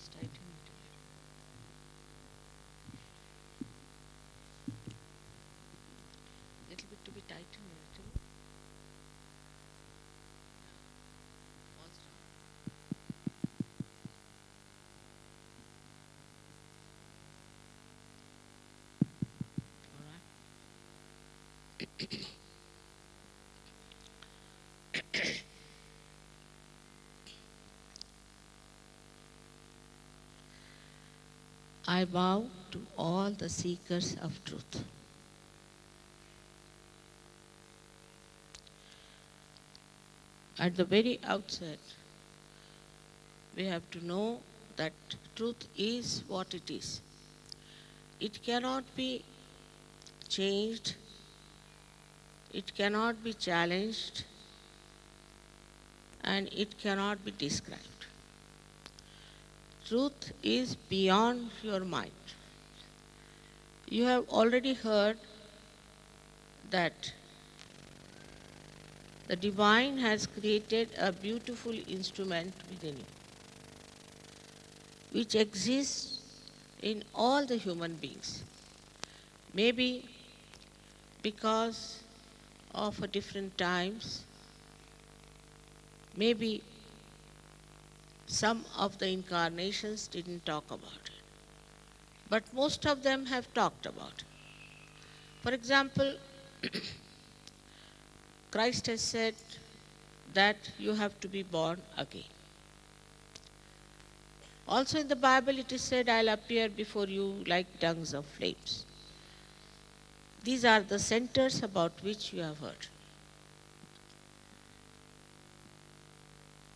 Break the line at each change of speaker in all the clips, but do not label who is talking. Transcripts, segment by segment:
tighten it a little bit to be tightened a little. Falls down. All right. I bow to all the seekers of truth. At the very outset, we have to know that truth is what it is. It cannot be changed, it cannot be challenged, and it cannot be described. Truth is beyond your mind. You have already heard that the divine has created a beautiful instrument within you, which exists in all the human beings. Maybe because of different times, maybe some of the incarnations didn't talk about it, but most of them have talked about it. For example, Christ has said that you have to be born again. Also in the Bible it is said, I'll appear before you like tongues of flames. These are the centers about which you have heard.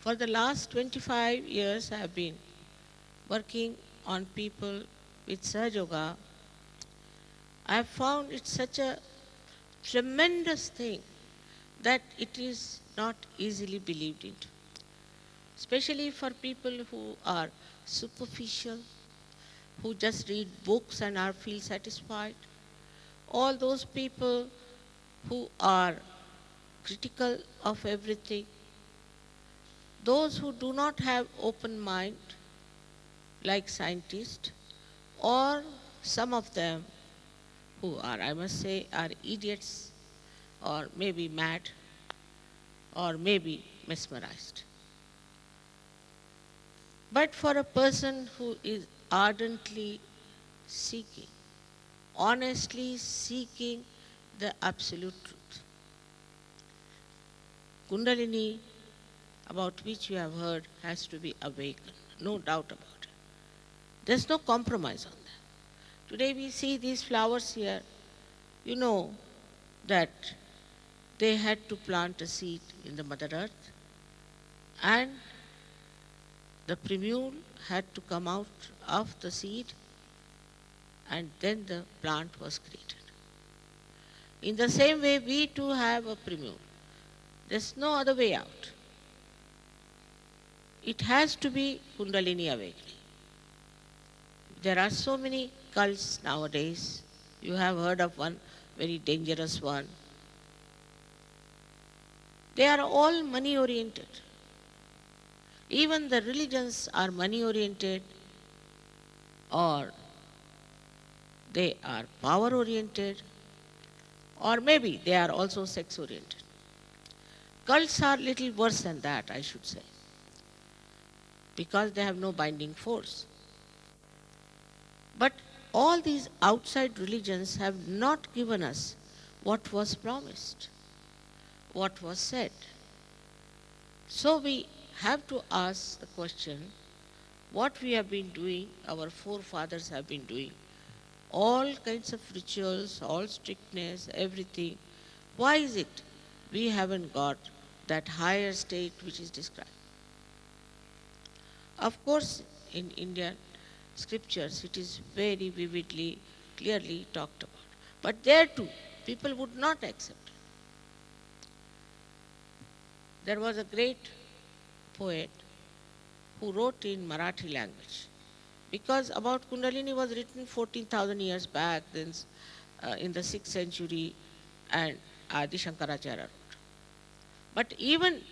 For the last 25 years I have been working on people with Sahaja Yoga. I have found it such a tremendous thing that it is not easily believed into. Especially for people who are superficial, who just read books and feel satisfied. All those people who are critical of everything. Those who do not have open mind, like scientists, or some of them who are, I must say, are idiots, or maybe mad, or maybe mesmerized. But for a person who is ardently seeking, honestly seeking the absolute truth, Kundalini, about which you have heard, has to be awakened, no doubt about it. There's no compromise on that. Today we see these flowers here. You know that they had to plant a seed in the Mother Earth, and the primule had to come out of the seed, and then the plant was created. In the same way, we too have a primule. There's no other way out. It has to be Kundalini awakening. There are so many cults nowadays. You have heard of one very dangerous one. They are all money oriented. Even the religions are money oriented, or they are power oriented, or maybe they are also sex oriented. Cults are little worse than that, I should say, because they have no binding force. But all these outside religions have not given us what was promised, what was said. So we have to ask the question, what we have been doing, our forefathers have been doing, all kinds of rituals, all strictness, everything. Why is it we haven't got that higher state which is described? Of course, in Indian scriptures, it is very vividly, clearly talked about. But there too, people would not accept it. There was a great poet who wrote in Marathi language, because about Kundalini was written 14,000 years back, then in the 6th century, and Adi Shankaracharya wrote. But even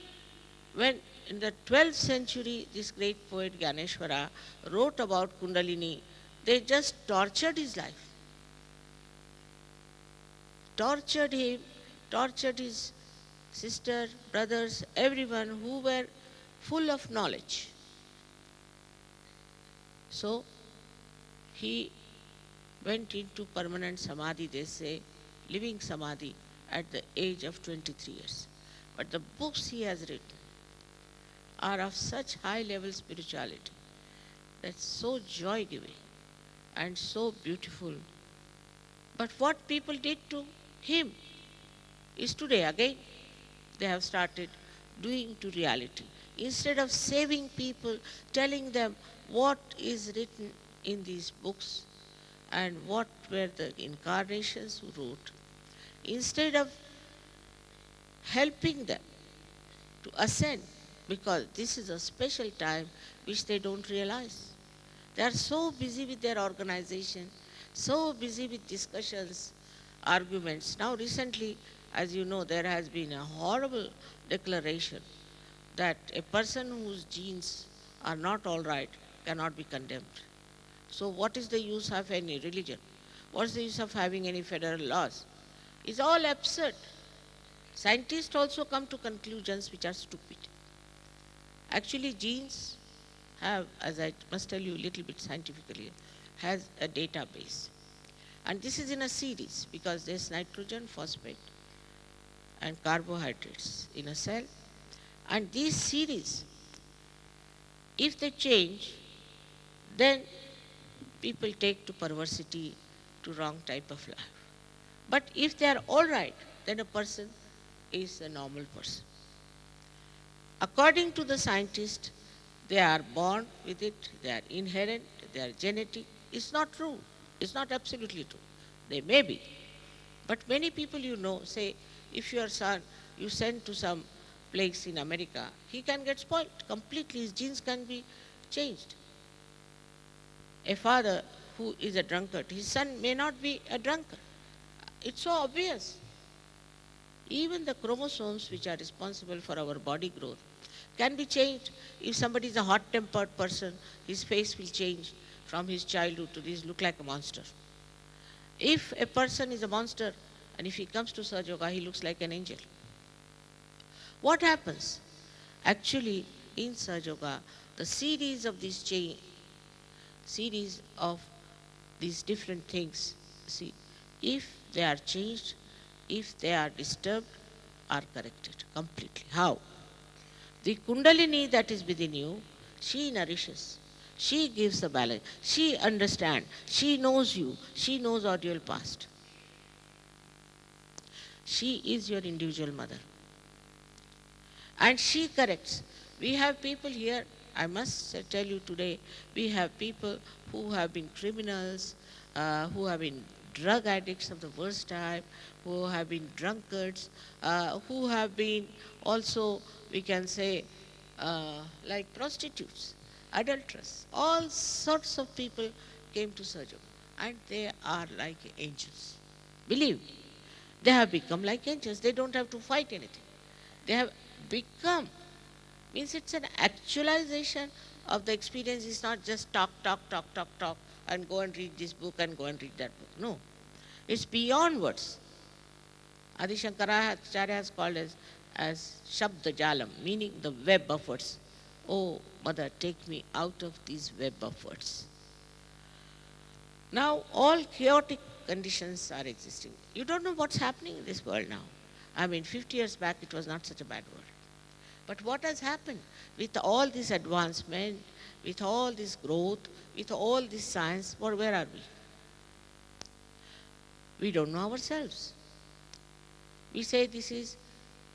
when in the 12th century, this great poet Ganeshwara wrote about Kundalini. They just tortured his life, tortured him, tortured his sister, brothers, everyone who were full of knowledge. So he went into permanent samadhi, they say, living samadhi at the age of 23 years. But the books he has written are of such high level spirituality that's so joy giving and so beautiful. But what people did to him is today again they have started doing to reality. Instead of saving people, telling them what is written in these books and what were the incarnations who wrote, instead of helping them to ascend, because this is a special time which they don't realize. They are so busy with their organization, so busy with discussions, arguments. Now recently, as you know, there has been a horrible declaration that a person whose genes are not all right cannot be condemned. So what is the use of any religion? What is the use of having any federal laws? It's all absurd. Scientists also come to conclusions which are stupid. Actually, genes have, as I must tell you a little bit scientifically, has a database. And this is in a series because there's nitrogen, phosphate, and carbohydrates in a cell. And these series, if they change, then people take to perversity, to wrong type of life. But if they are all right, then a person is a normal person. According to the scientist, they are born with it, they are inherent, they are genetic. It's not true. It's not absolutely true. They may be. But many people you know say, if your son you send to some place in America, he can get spoiled completely. His genes can be changed. A father who is a drunkard, his son may not be a drunkard. It's so obvious. Even the chromosomes which are responsible for our body growth can be changed. If somebody is a hot-tempered person, his face will change from his childhood to this look like a monster. If a person is a monster and if he comes to Sahaja Yoga, he looks like an angel. What happens? Actually, in Sahaja Yoga, the series of these series of these different things, see, if they are changed, if they are disturbed, are corrected completely. How? The Kundalini that is within you, she nourishes. She gives the balance. She understands. She knows you. She knows our dual past. She is your individual mother. And she corrects. We have people here, I must tell you today, we have people who have been criminals, who have been drug addicts of the worst type, who have been drunkards, who have been also, we can say, like prostitutes, adulterers. All sorts of people came to Sahaja and they are like angels. Believe me, they have become like angels. They don't have to fight anything. They have become, means it's an actualization of the experience. It's not just talk, and go and read this book and go and read that book. No. It's beyond words. Adi Shankaracharya has called as Shabda Jalam, meaning the web of words. Oh, Mother, take me out of these web of words. Now, all chaotic conditions are existing. You don't know what's happening in this world now. I mean, 50 years back, it was not such a bad world. But what has happened with all this advancement, with all this growth, with all this science, where are we? We don't know ourselves. We say this is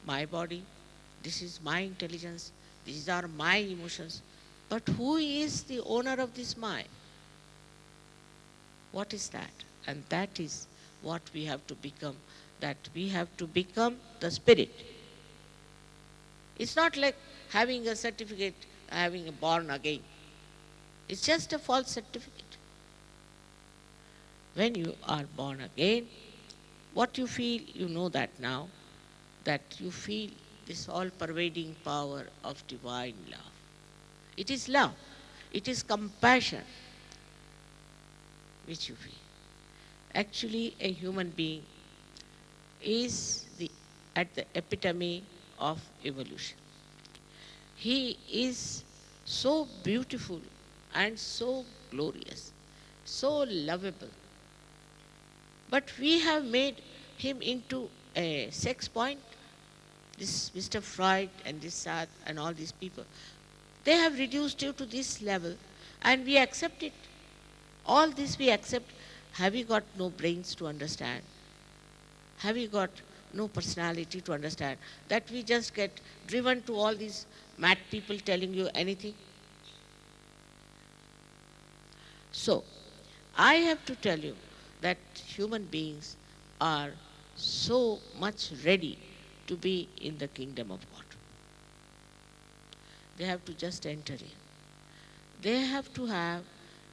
my body, this is my intelligence, these are my emotions. But who is the owner of this mind? What is that? And that is what we have to become, that we have to become the spirit. It's not like having a certificate, having a born again. It's just a false certificate. When you are born again, what you feel, you know that now, that you feel this all-pervading power of divine love. It is love. It is compassion which you feel. Actually, a human being is at the epitome of evolution. He is so beautiful and so glorious, so lovable. But we have made him into a sex point. This Mr. Freud and this Sartre and all these people, they have reduced you to this level and we accept it. All this we accept. Have you got no brains to understand? Have you got no personality to understand that we just get driven to all these mad people telling you anything? So, I have to tell you that human beings are so much ready to be in the kingdom of God. They have to just enter in. They have to have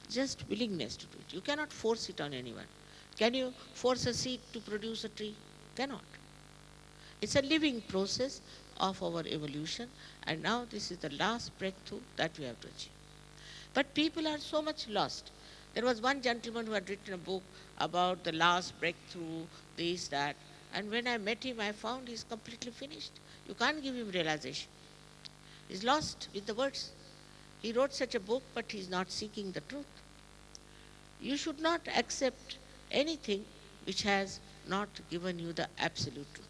just willingness to do it. You cannot force it on anyone. Can you force a seed to produce a tree? Cannot. It's a living process of our evolution, and now this is the last breakthrough that we have to achieve. But people are so much lost. There was one gentleman who had written a book about the last breakthrough, this, that, and when I met him, I found he's completely finished. You can't give him realization. He's lost with the words. He wrote such a book, but he's not seeking the truth. You should not accept anything which has not given you the absolute truth.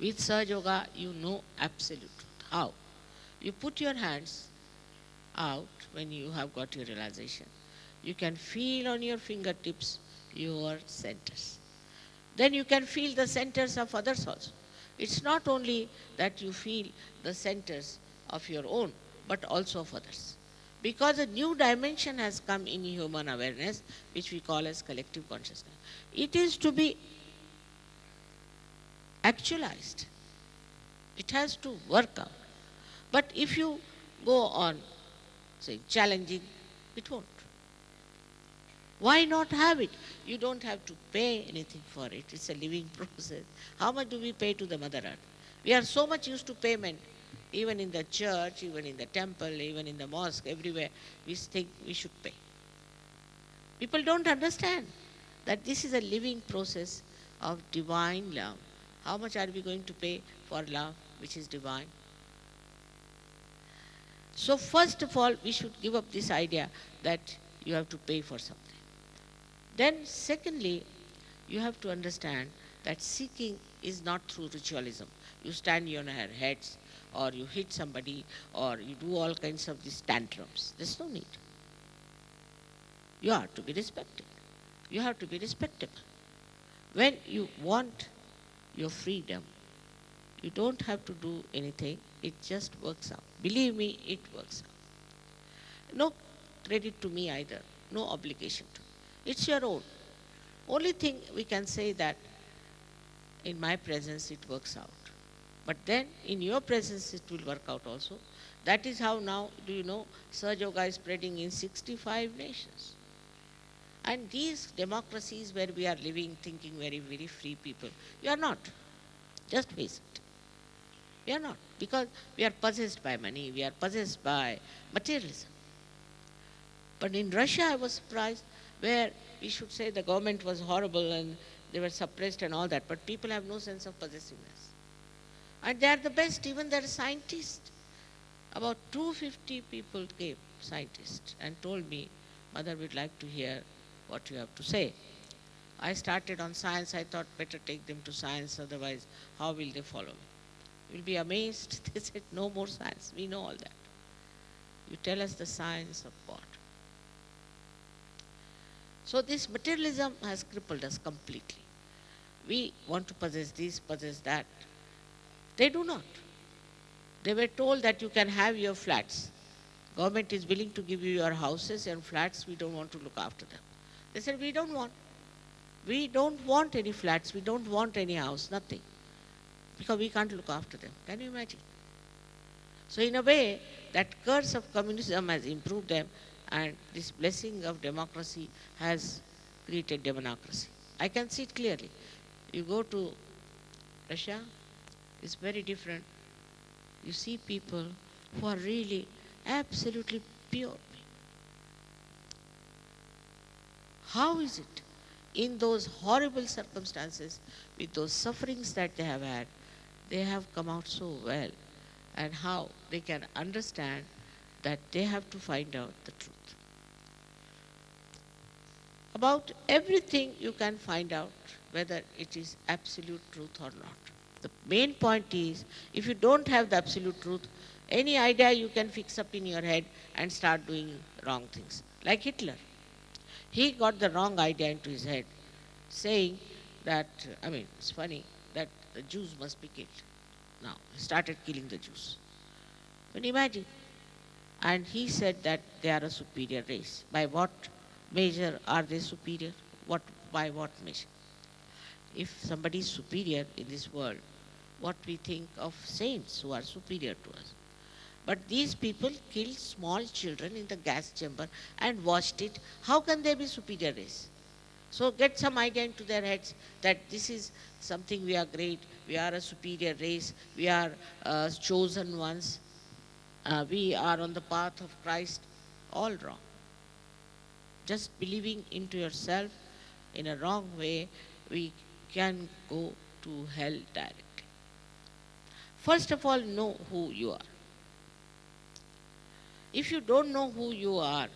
With Sahaja Yoga, you know absolute truth. How? You put your hands out when you have got your realization. You can feel on your fingertips your centers. Then you can feel the centers of others also. It's not only that you feel the centers of your own, but also of others. Because a new dimension has come in human awareness, which we call as collective consciousness. It is to be actualized. It has to work out. But if you go on, say, challenging, it won't. Why not have it? You don't have to pay anything for it. It's a living process. How much do we pay to the Mother Earth? We are so much used to payment, even in the church, even in the temple, even in the mosque, everywhere, we think we should pay. People don't understand that this is a living process of divine love. How much are we going to pay for love which is divine? So first of all, we should give up this idea that you have to pay for something. Then secondly, you have to understand that seeking is not through ritualism. You stand on your heads, or you hit somebody, or you do all kinds of these tantrums. There's no need. You are to be respected. You have to be respectable. When you want your freedom, you don't have to do anything. It just works out. Believe me, it works out. No credit to me either. No obligation to. It's your own. Only thing we can say that in my presence it works out. But then in your presence it will work out also. That is how now, do you know, Sahaja Yoga is spreading in 65 nations. And these democracies where we are living, thinking very, very free people, we are not. Just face it. We are not. Because we are possessed by money, we are possessed by materialism. But in Russia I was surprised, where we should say the government was horrible and they were suppressed and all that, but people have no sense of possessiveness. And they are the best, even they are scientists. About 250 people came, scientists, and told me, Mother, we'd like to hear what you have to say. I started on science, I thought better take them to science, otherwise how will they follow me? You'll be amazed. They said, no more science, we know all that. You tell us the science of God. So this materialism has crippled us completely. We want to possess this, possess that. They do not. They were told that you can have your flats. Government is willing to give you your houses and flats, we don't want to look after them. They said, we don't want. We don't want any flats, we don't want any house, nothing. Because we can't look after them. Can you imagine? So in a way, that curse of communism has improved them, and this blessing of democracy has created democracy. I can see it clearly. You go to Russia, is very different. You see people who are really absolutely pure. How is it in those horrible circumstances, with those sufferings that they have had, they have come out so well, and how they can understand that they have to find out the truth. About everything you can find out whether it is absolute truth or not. The main point is, if you don't have the absolute truth, any idea you can fix up in your head and start doing wrong things. Like Hitler. He got the wrong idea into his head, saying that, it's funny that the Jews must be killed. Now, he started killing the Jews. Can you imagine? And he said that they are a superior race. By what measure are they superior? By what measure? If somebody is superior in this world, what we think of saints who are superior to us. But these people killed small children in the gas chamber and watched it. How can they be superior race? So get some idea into their heads that this is something we are great, we are a superior race, we are chosen ones, we are on the path of Christ. All wrong. Just believing into yourself in a wrong way, we can go to hell directly. First of all, know who you are. If you don't know who you are,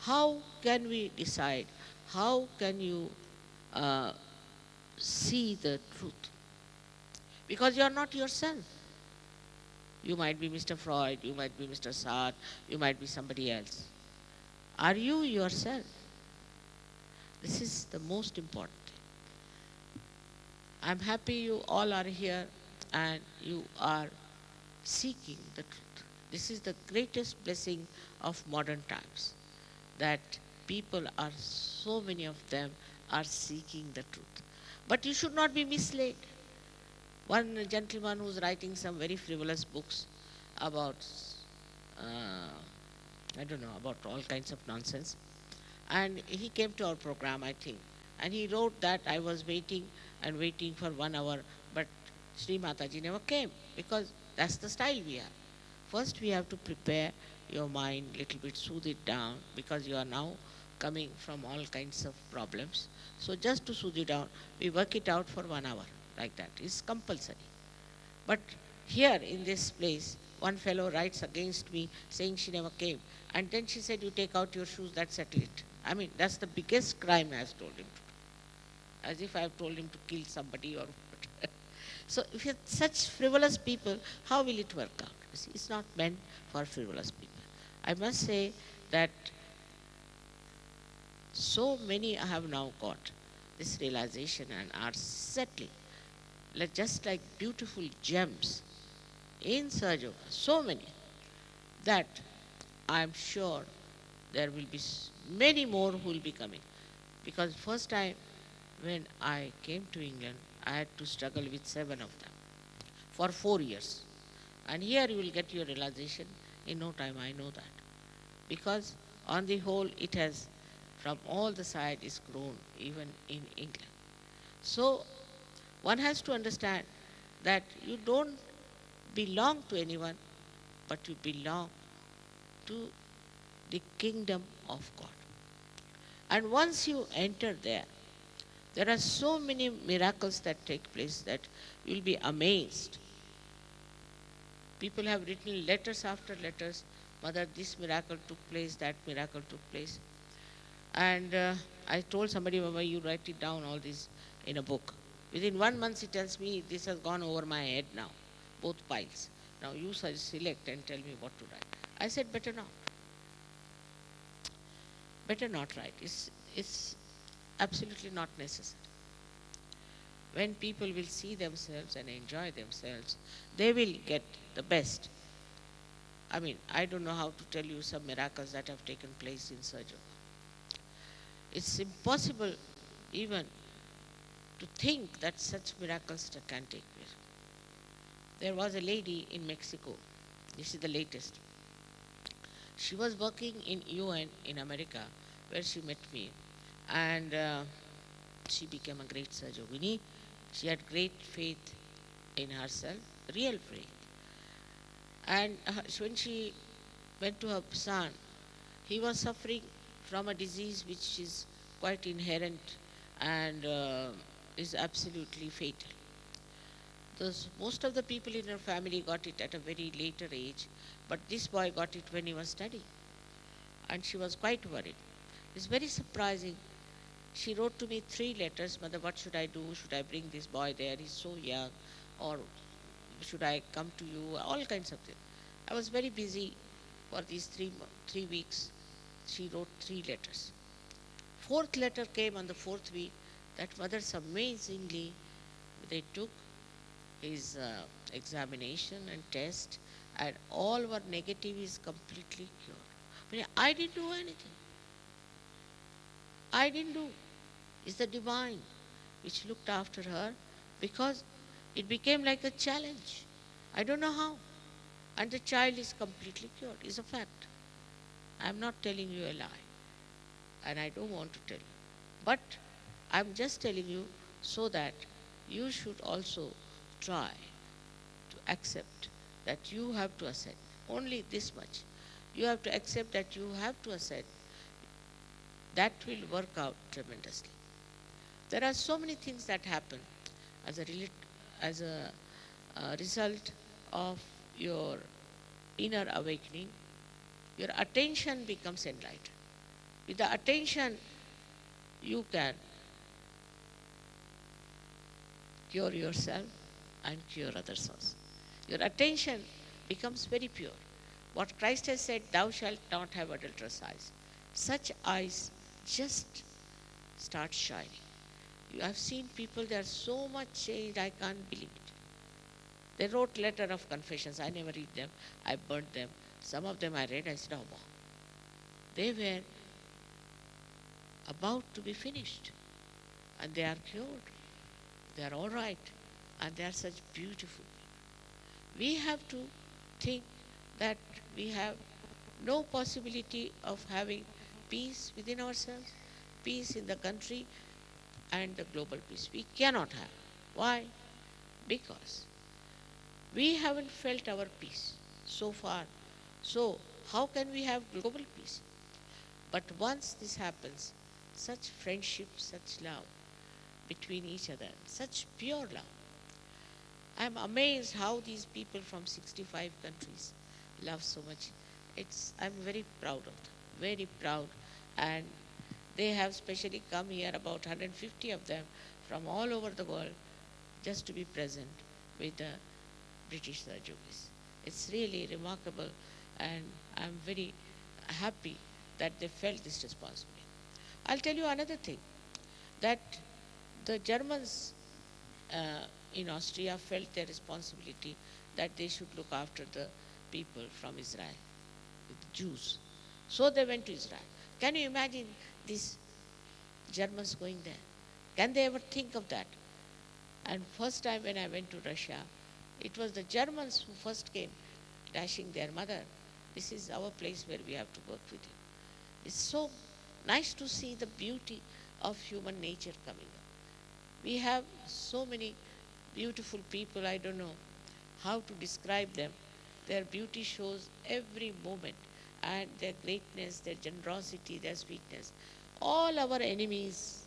how can we decide? How can you uh, see the truth? Because you are not yourself. You might be Mr. Freud, you might be Mr. Sartre, you might be somebody else. Are you yourself? This is the most important thing. I'm happy you all are here and you are seeking the truth. This is the greatest blessing of modern times, that people are, so many of them are seeking the truth. But you should not be misled. One gentleman who's writing some very frivolous books about, about all kinds of nonsense. And he came to our program, I think. And he wrote that I was waiting and waiting for 1 hour, but Shri Mataji never came, because that's the style we have. First we have to prepare your mind, little bit soothe it down, because you are now coming from all kinds of problems. So just to soothe it down, we work it out for 1 hour, like that. It's compulsory. But here in this place, one fellow writes against me saying she never came. And then she said, you take out your shoes, that's settle it. That's the biggest crime I have told him to do. As if I have told him to kill somebody or what. So if you're such frivolous people, how will it work out? You see, it's not meant for frivolous people. I must say that so many have now got this realization and are settling, just like beautiful gems in Sahaja, so many, that I am sure there will be many more who will be coming. Because first time when I came to England, I had to struggle with 7 of them for 4 years. And here you will get your realization in no time, I know that. Because on the whole, it has, from all the sides, is grown even in England. So one has to understand that you don't belong to anyone, but you belong to the kingdom of God. And once you enter there, there are so many miracles that take place that you will be amazed. People have written letters after letters, Mother, this miracle took place, that miracle took place. And I told somebody, Mama, you write it down, all this, in a book. Within 1 month, he tells me, this has gone over my head now, both piles. Now you select and tell me what to write. I said, better not. Better not write. It's absolutely not necessary. When people will see themselves and enjoy themselves, they will get the best. I don't know how to tell you some miracles that have taken place in Sahaja. It's impossible even to think that such miracles can take place. There was a lady in Mexico. This is the latest. She was working in UN in America, where she met me. And she became a great Sahajogini. She had great faith in herself real faith. And when she went to her son, he was suffering from a disease which is quite inherent and is absolutely fatal. Most of the people in her family got it at a very later age, but this boy got it when he was studying, and she was quite worried. It's very surprising. She wrote to me 3 letters, Mother, what should I do? Should I bring this boy there? He's so young. Or should I come to you? All kinds of things. I was very busy for these 3 weeks. She wrote 3 letters. Fourth letter came on the fourth week that mothers amazingly they took his examination and test and all were negative, is completely cured. But I didn't do anything. I didn't do. It's the divine which looked after her because it became like a challenge. I don't know how. And the child is completely cured. It's a fact. I'm not telling you a lie. And I don't want to tell you. But I'm just telling you so that you should also try to accept that you have to accept only this much. You have to accept that you have to accept that will work out tremendously. There are so many things that happen as a result of your inner awakening. Your attention becomes enlightened. With the attention, you can cure yourself and cure others also. Your attention becomes very pure. What Christ has said, thou shalt not have adulterous eyes. Such eyes just start shining. You have seen people, they are so much changed, I can't believe it. They wrote letter of confessions. I never read them. I burnt them. Some of them I read. I said, oh, wow. They were about to be finished. And they are cured. They are all right. And they are such beautiful people. We have to think that we have no possibility of having peace within ourselves, peace in the country, and the global peace. We cannot have. Why? Because we haven't felt our peace so far. So, how can we have global peace? But once this happens, such friendship, such love between each other, such pure love. I am amazed how these people from 65 countries love so much. I'm very proud of them, very proud. And they have specially come here, about 150 of them from all over the world, just to be present with the British Sahajogis. It's really remarkable, and I'm very happy that they felt this responsibility. I'll tell you another thing, that the Germans in Austria felt their responsibility that they should look after the people from Israel, the Jews. So they went to Israel. Can you imagine these Germans going there? Can they ever think of that? And first time when I went to Russia, it was the Germans who first came, dashing their mother. This is our place where we have to work with you. It's so nice to see the beauty of human nature coming up. We have so many beautiful people, I don't know how to describe them. Their beauty shows every moment, and their greatness, their generosity, their sweetness. All our enemies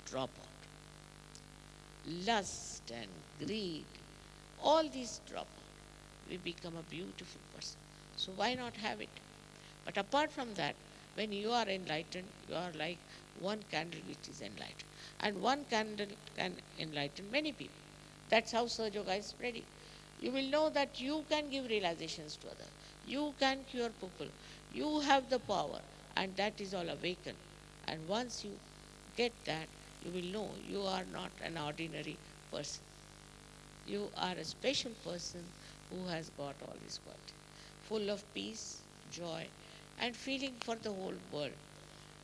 drop out. Lust and greed, all these drop out. We become a beautiful person. So why not have it? But apart from that, when you are enlightened, you are like one candle which is enlightened. And one candle can enlighten many people. That's how Sahaja Yoga is spreading. You will know that you can give realizations to others. You can cure people. You have the power, and that is all awakened. And once you get that, you will know you are not an ordinary person. You are a special person who has got all this quality, full of peace, joy, and feeling for the whole world.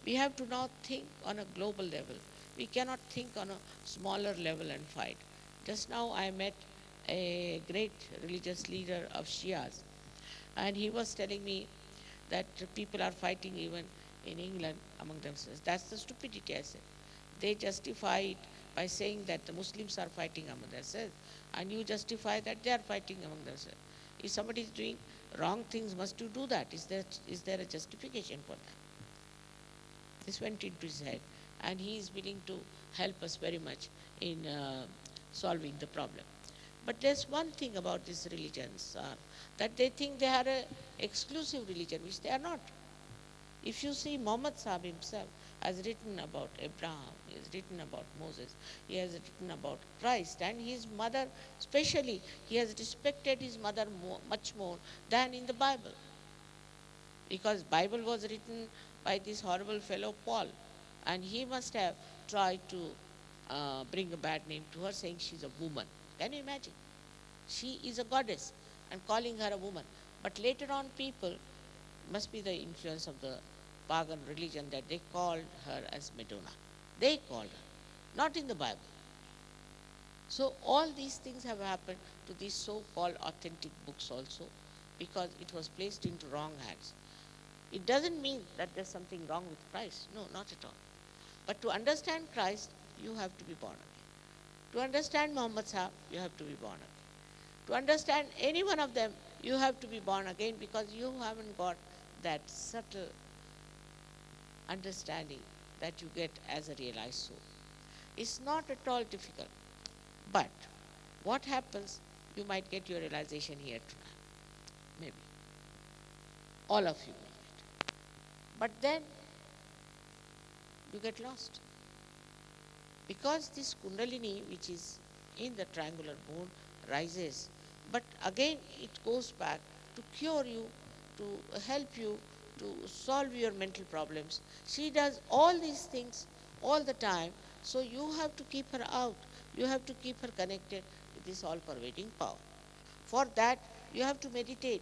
We have to now think on a global level. We cannot think on a smaller level and fight. Just now I met a great religious leader of Shias, and he was telling me that people are fighting even in England among themselves. That's the stupidity, I said. They justify it by saying that the Muslims are fighting among themselves, and you justify that they are fighting among themselves. If somebody is doing wrong things, must you do that? Is there a justification for that? This went into his head, and he is willing to help us very much in solving the problem. But there's one thing about these religions, that they think they are an exclusive religion, which they are not. If you see, Muhammad Sahib himself has written about Abraham, he has written about Moses, he has written about Christ, and his mother, especially, he has respected his mother much more than in the Bible. Because Bible was written by this horrible fellow Paul, and he must have tried to bring a bad name to her, saying she's a woman. Can you imagine? She is a goddess, and calling her a woman. But later on, people, must be the influence of the pagan religion, that they called her as Madonna. They called her, not in the Bible. So all these things have happened to these so-called authentic books also, because it was placed into wrong hands. It doesn't mean that there's something wrong with Christ. No, not at all. But to understand Christ, you have to be born again. To understand Muhammad Sahib, you have to be born again. To understand any one of them, you have to be born again, because you haven't got that subtle understanding that you get as a realized soul. It's not at all difficult. But what happens, you might get your realization here tonight. Maybe. All of you may get. But then you get lost. Because this Kundalini, which is in the triangular bone, rises, but again it goes back to cure you, to help you, to solve your mental problems. She does all these things all the time, so you have to keep her out. You have to keep her connected with this all-pervading power. For that, you have to meditate.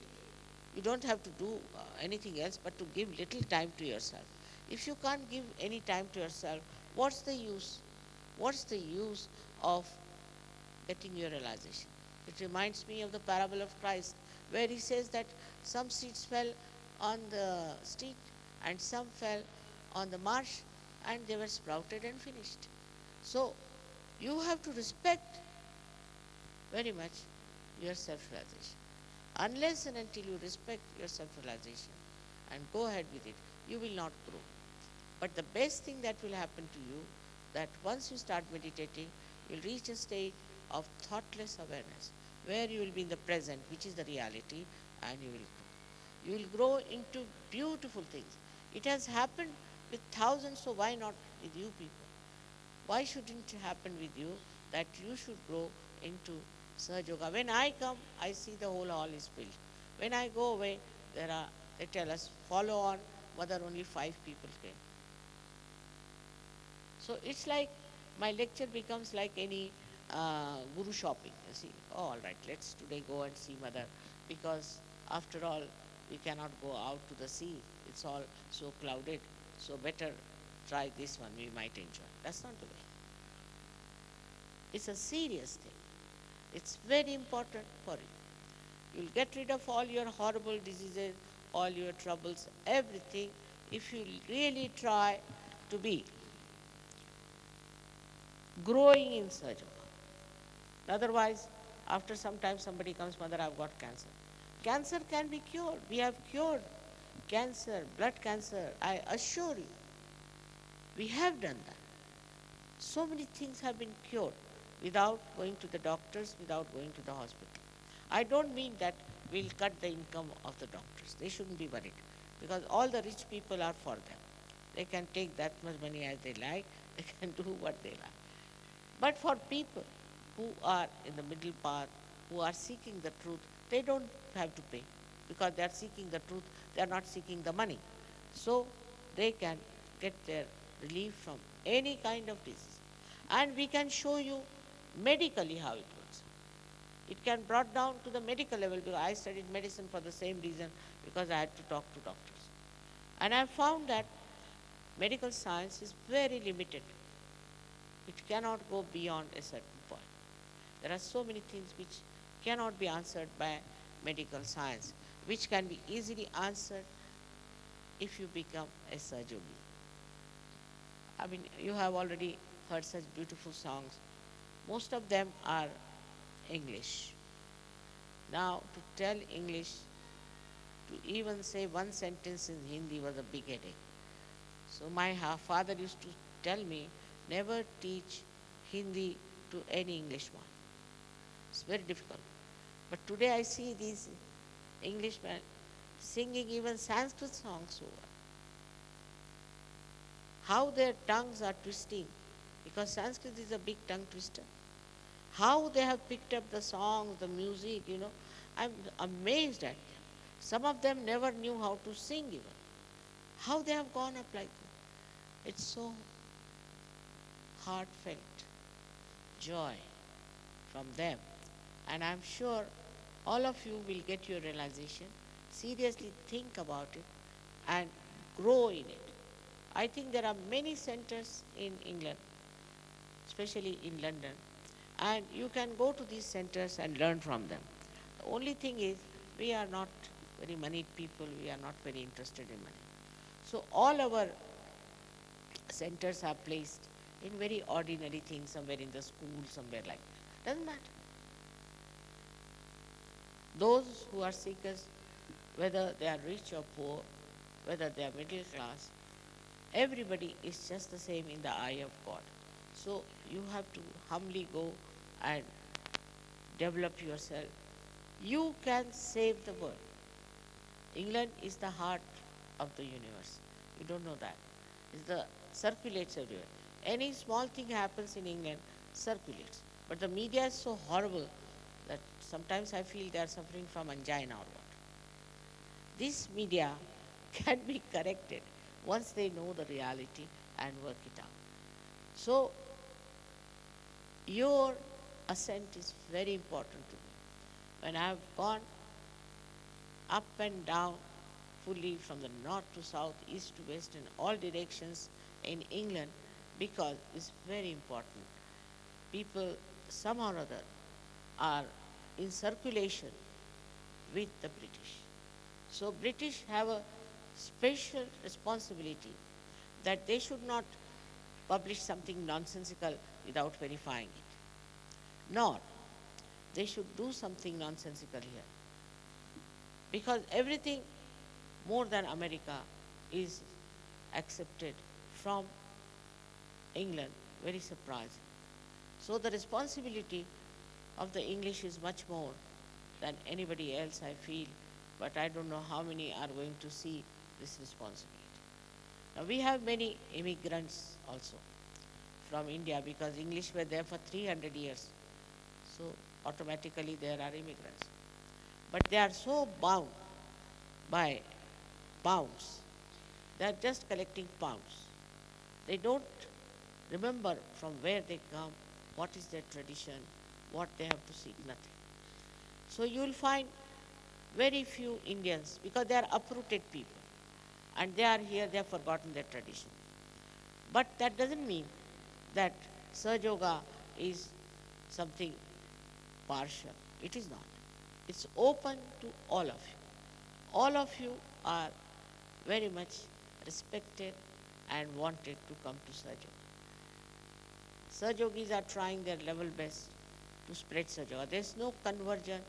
You don't have to do anything else but to give little time to yourself. If you can't give any time to yourself, what's the use? What's the use of getting your realization? It reminds me of the parable of Christ, where he says that some seeds fell on the street and some fell on the marsh, and they were sprouted and finished. So you have to respect very much your self-realization. Unless and until you respect your self-realization and go ahead with it, you will not grow. But the best thing that will happen to you, that once you start meditating, you'll reach a state of thoughtless awareness, where you will be in the present, which is the reality, and you will grow. You will grow into beautiful things. It has happened with thousands, so why not with you people? Why shouldn't it happen with you that you should grow into Sahaja Yoga? When I come, I see the whole hall is filled. When I go away, they tell us, follow on, mother, only 5 people came. So it's like my lecture becomes like any guru shopping. You see, oh, all right, let's today go and see mother, because after all, we cannot go out to the sea. It's all so clouded. So better try this one, we might enjoy. That's not the way. It's a serious thing. It's very important for you. You'll get rid of all your horrible diseases, all your troubles, everything, if you really try to be growing in Sahaja. Otherwise, after some time somebody comes, mother, I've got cancer. Cancer can be cured. We have cured cancer, blood cancer, I assure you. We have done that. So many things have been cured without going to the doctors, without going to the hospital. I don't mean that we'll cut the income of the doctors. They shouldn't be worried, because all the rich people are for them. They can take that much money as they like. They can do what they like. But for people who are in the middle path, who are seeking the truth, they don't have to pay, because they are seeking the truth. They are not seeking the money. So they can get their relief from any kind of disease. And we can show you medically how it works. It can be brought down to the medical level, because I studied medicine for the same reason, because I had to talk to doctors. And I found that medical science is very limited. It cannot go beyond a certain point. There are so many things which cannot be answered by medical science, which can be easily answered if you become a surgeon. I mean, you have already heard such beautiful songs. Most of them are English. Now, to tell English, to even say one sentence in Hindi was a big headache. So my father used to tell me, never teach Hindi to any Englishman. It's very difficult. But today I see these Englishmen singing even Sanskrit songs so well. How their tongues are twisting, because Sanskrit is a big tongue twister. How they have picked up the songs, the music, I'm amazed at them. Some of them never knew how to sing even. How they have gone up like that. It's so heartfelt joy from them. And I'm sure all of you will get your realization, seriously think about it and grow in it. I think there are many centers in England, especially in London, and you can go to these centers and learn from them. The only thing is, we are not very moneyed people, we are not very interested in money. So all our centers are placed in very ordinary things, somewhere in the school, somewhere like that. Doesn't matter. Those who are seekers, whether they are rich or poor, whether they are middle class, everybody is just the same in the eye of God. So you have to humbly go and develop yourself. You can save the world. England is the heart of the universe. You don't know that. Circulates everywhere. Any small thing happens in England, circulates. But the media is so horrible that sometimes I feel they are suffering from angina or what. This media can be corrected once they know the reality and work it out. So, your ascent is very important to me. When I have gone up and down fully from the north to south, east to west, in all directions in England, because it's very important. People somehow or other are in circulation with the British. So British have a special responsibility that they should not publish something nonsensical without verifying it. Nor they should do something nonsensical here. Because everything more than America is accepted from England, very surprising. So the responsibility of the English is much more than anybody else, I feel, but I don't know how many are going to see this responsibility. Now we have many immigrants also from India, because English were there for 300 years. So automatically there are immigrants. But they are so bound by pounds. They are just collecting pounds. They don't remember from where they come, what is their tradition, what they have to seek, nothing. So you will find very few Indians, because they are uprooted people and they are here, they have forgotten their tradition. But that doesn't mean that Sahaja Yoga is something partial. It is not. It's open to all of you. All of you are very much respected and wanted to come to Sahaja Yoga. Sahaja Yogis are trying their level best to spread Sahaja Yoga. There's no conversion,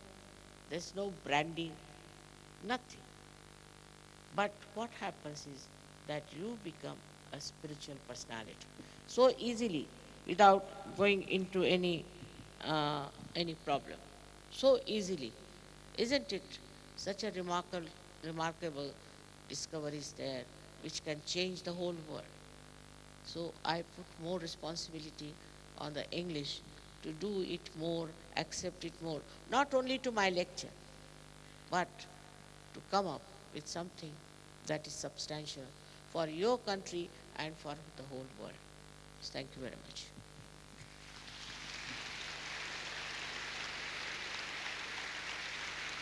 there's no branding, nothing. But what happens is that you become a spiritual personality so easily without going into any problem. So easily. Isn't it such a remarkable discovery is there which can change the whole world? So I put more responsibility on the English to do it more, accept it more, not only to my lecture, but to come up with something that is substantial for your country and for the whole world. Thank you very much.